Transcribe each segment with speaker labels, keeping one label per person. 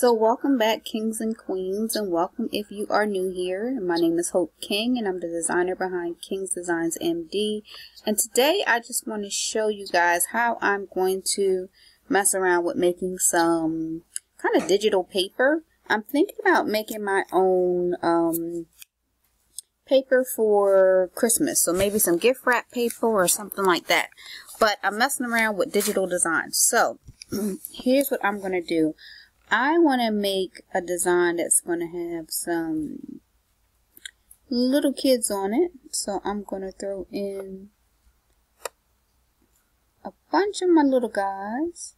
Speaker 1: So welcome back, kings and queens, and welcome if you are new here. My name is Hope King and I'm the designer behind King's Designs MD, and today I just want to show you guys how I'm going to mess around with making some kind of digital paper. I'm thinking about making my own paper for Christmas, so maybe some gift wrap paper or something like that, but I'm messing around with digital designs. So here's what I'm going to do. I want to make a design that's going to have some little kids on it. So I'm going to throw in a bunch of my little guys.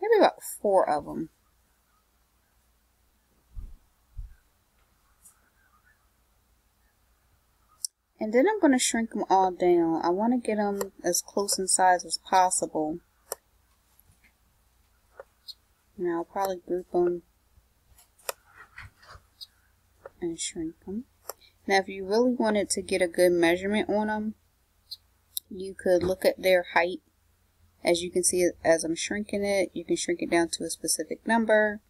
Speaker 1: Maybe about 4 of them. And then I'm going to shrink them all down. I want to get them as close in size as possible. And I'll probably group them and shrink them. Now, if you really wanted to get a good measurement on them, you could look at their height. As you can see, as I'm shrinking it, you can shrink it down to a specific number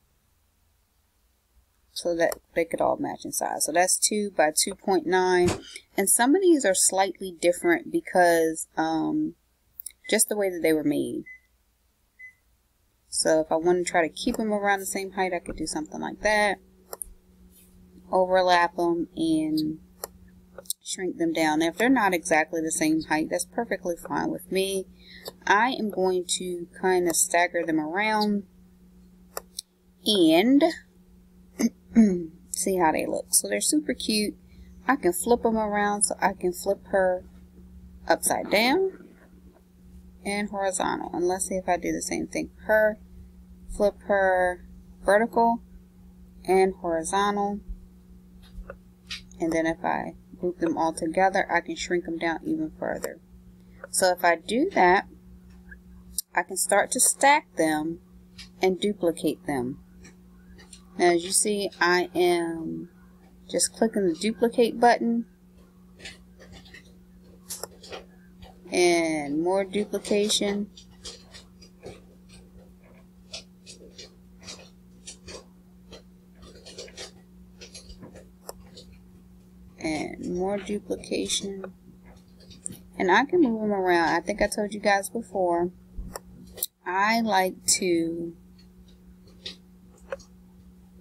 Speaker 1: so that they could all match in size. So that's 2 by 2.9. And some of these are slightly different because just the way that they were made. So if I want to try to keep them around the same height, I could do something like that. Overlap them and shrink them down. Now, if they're not exactly the same height, that's perfectly fine with me. I am going to kind of stagger them around and see how they look. So they're super cute. I can flip them around, so I can flip her upside down and horizontal. And let's see if I do the same thing for her. Flip her vertical and horizontal. And then if I group them all together, I can shrink them down even further. So if I do that, I can start to stack them and duplicate them. Now, as you see, I am just clicking the duplicate button. And more duplication. And more duplication. And I can move them around. I think I told you guys before, I like to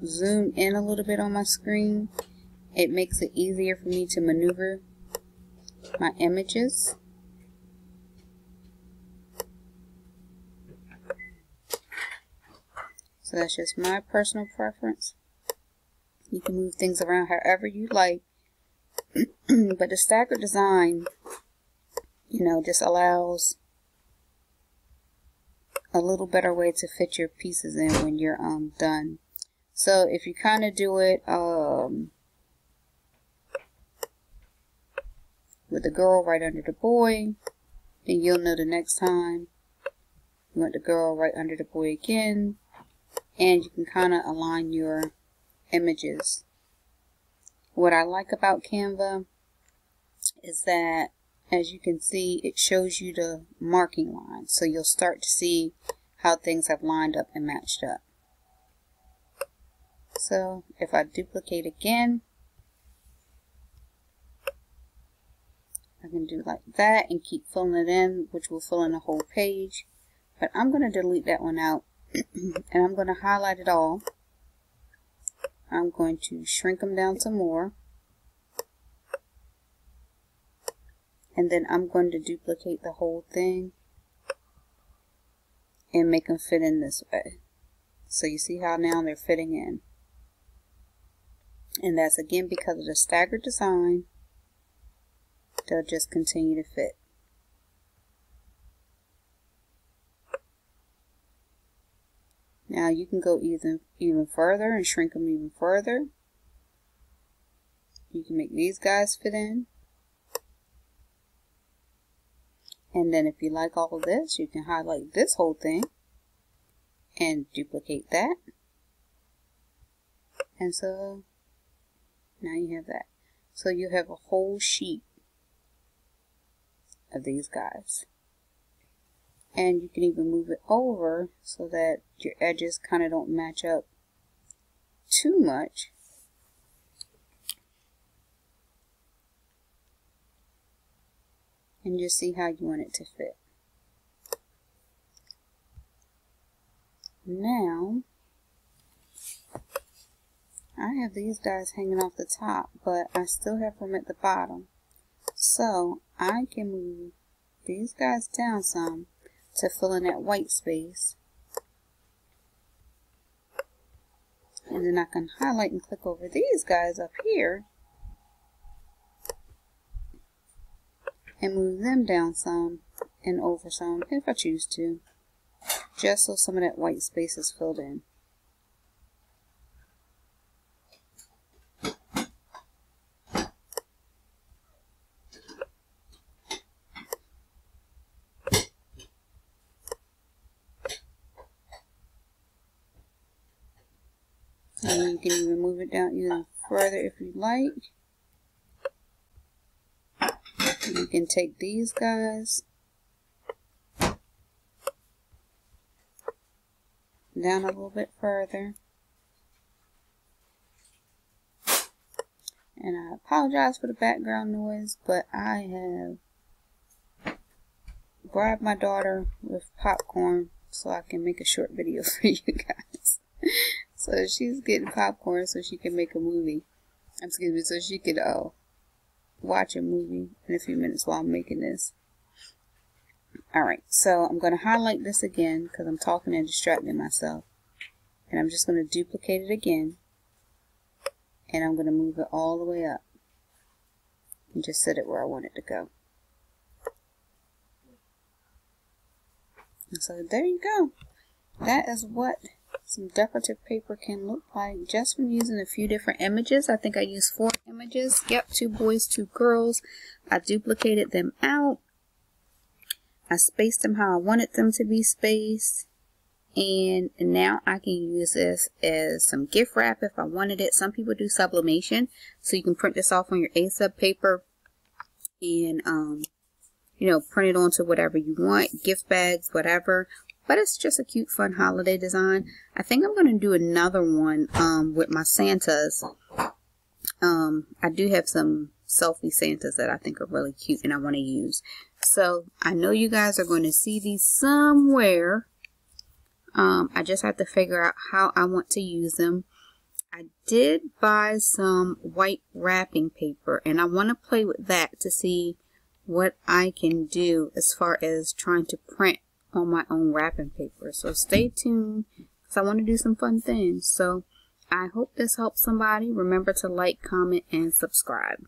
Speaker 1: zoom in a little bit on my screen. It makes it easier for me to maneuver my images. So that's just my personal preference. You can move things around however you like. But the staggered design, you know, just allows a little better way to fit your pieces in when you're done. So if you kind of do it with the girl right under the boy, then you'll know the next time you want the girl right under the boy again. And you can kind of align your images. What I like about Canva is that, as you can see, it shows you the marking lines. So you'll start to see how things have lined up and matched up. So if I duplicate again, I can do like that and keep filling it in, which will fill in the whole page. But I'm going to delete that one out. And I'm going to highlight it all. I'm going to shrink them down some more. And then I'm going to duplicate the whole thing and make them fit in this way. So you see how now they're fitting in. And that's again because of the staggered design. They'll just continue to fit. Now you can go even further and shrink them even further. You can make these guys fit in. And then if you like all of this, you can highlight this whole thing and duplicate that. And so now you have that. So you have a whole sheet of these guys. And you can even move it over so that your edges kind of don't match up too much. And just see how you want it to fit. Now, I have these guys hanging off the top, but I still have them at the bottom. So I can move these guys down some to fill in that white space. And then I can highlight and click over these guys up here and move them down some and over some if I choose to, just so some of that white space is filled in. And you can even move it down even further if you like. You can take these guys down a little bit further. And I apologize for the background noise, but I have bribed my daughter with popcorn so I can make a short video for you guys. So she's getting popcorn so she can make a movie. Excuse me, so she could watch a movie in a few minutes while I'm making this. Alright, so I'm going to highlight this again because I'm talking and distracting myself. And I'm just going to duplicate it again. And I'm going to move it all the way up. And just set it where I want it to go. And so there you go. That is what some decorative paper can look like just from using a few different images. I think I used 4 images. Yep, 2 boys, 2 girls. I duplicated them out. I spaced them how I wanted them to be spaced. And now I can use this as some gift wrap if I wanted it. Some people do sublimation, so you can print this off on your A-sub paper and you know, print it onto whatever you want, gift bags, whatever. But it's just a cute, fun holiday design. I think I'm going to do another one with my Santas. I do have some selfie Santas that I think are really cute and I want to use. So I know you guys are going to see these somewhere. I just have to figure out how I want to use them. I did buy some white wrapping paper and I want to play with that to see what I can do as far as trying to print on my own wrapping paper. So stay tuned because I want to do some fun things. So I hope this helps somebody. Remember to like, comment, and subscribe.